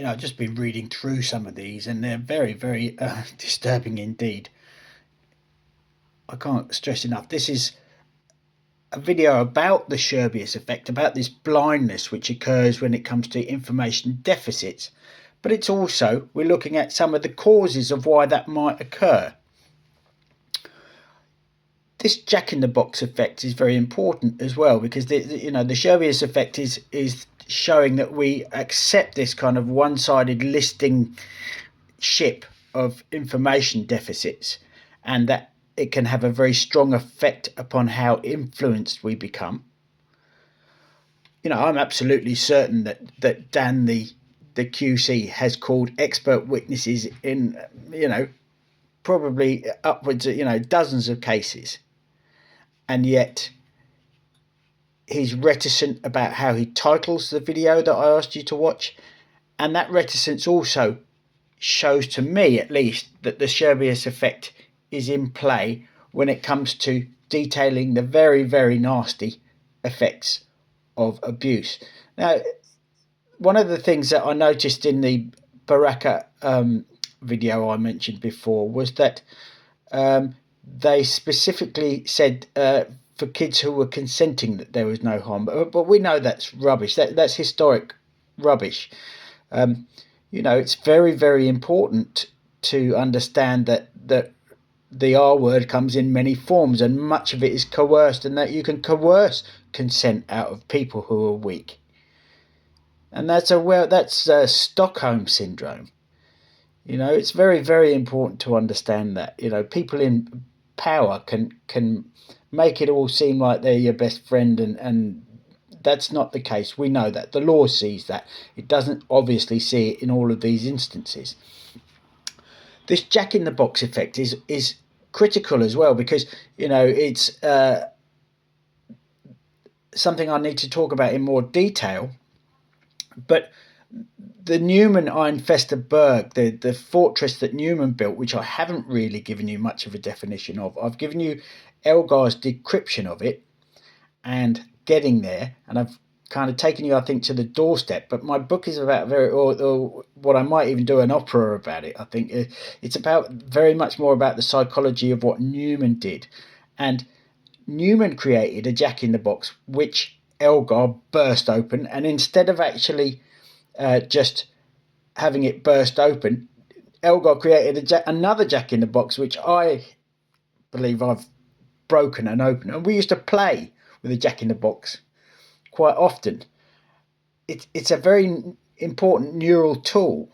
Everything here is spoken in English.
I've just been reading through some of these, and they're very, very disturbing indeed. I can't stress enough. This is a video about the Sherbius effect, about this blindness which occurs when it comes to information deficits. But it's also, we're looking at some of the causes of why that might occur. This jack-in-the-box effect is very important as well, because the Sherbius effect is showing that we accept this kind of one-sided listing ship of information deficits, and that it can have a very strong effect upon how influenced we become. I'm absolutely certain that Dan, the QC, has called expert witnesses in, probably upwards of, dozens of cases. And yet he's reticent about how he titles the video that I asked you to watch. And that reticence also shows, to me at least, that the Sherbius effect is in play when it comes to detailing the very, very nasty effects of abuse. Now, one of the things that I noticed in the Baraka video I mentioned before was that they specifically said for kids who were consenting that there was no harm, but we know that's rubbish. That's historic rubbish. It's very, very important to understand that the R word comes in many forms, and much of it is coerced, and that you can coerce consent out of people who are weak. And that's Stockholm syndrome. It's very, very important to understand that. People in power can make it all seem like they're your best friend, and that's not the case. We know that. The law sees that. It doesn't obviously see it in all of these instances. This jack-in-the-box effect is critical as well, because it's something I need to talk about in more detail. But the Newman Einfesterberg, the fortress that Newman built, which I haven't really given you much of a definition of. I've given you Elgar's decryption of it and getting there, and I've kind of taken you, I think, to the doorstep. But my book is about or what I might even do an opera about it. I think it's about very much more about the psychology of what Newman did. And Newman created a jack-in-the-box which Elgar burst open, and instead of actually just having it burst open, Elgar created another jack-in-the-box which I believe I've broken and opened. And we used to play with a jack-in-the-box quite often. It's a very important neural tool.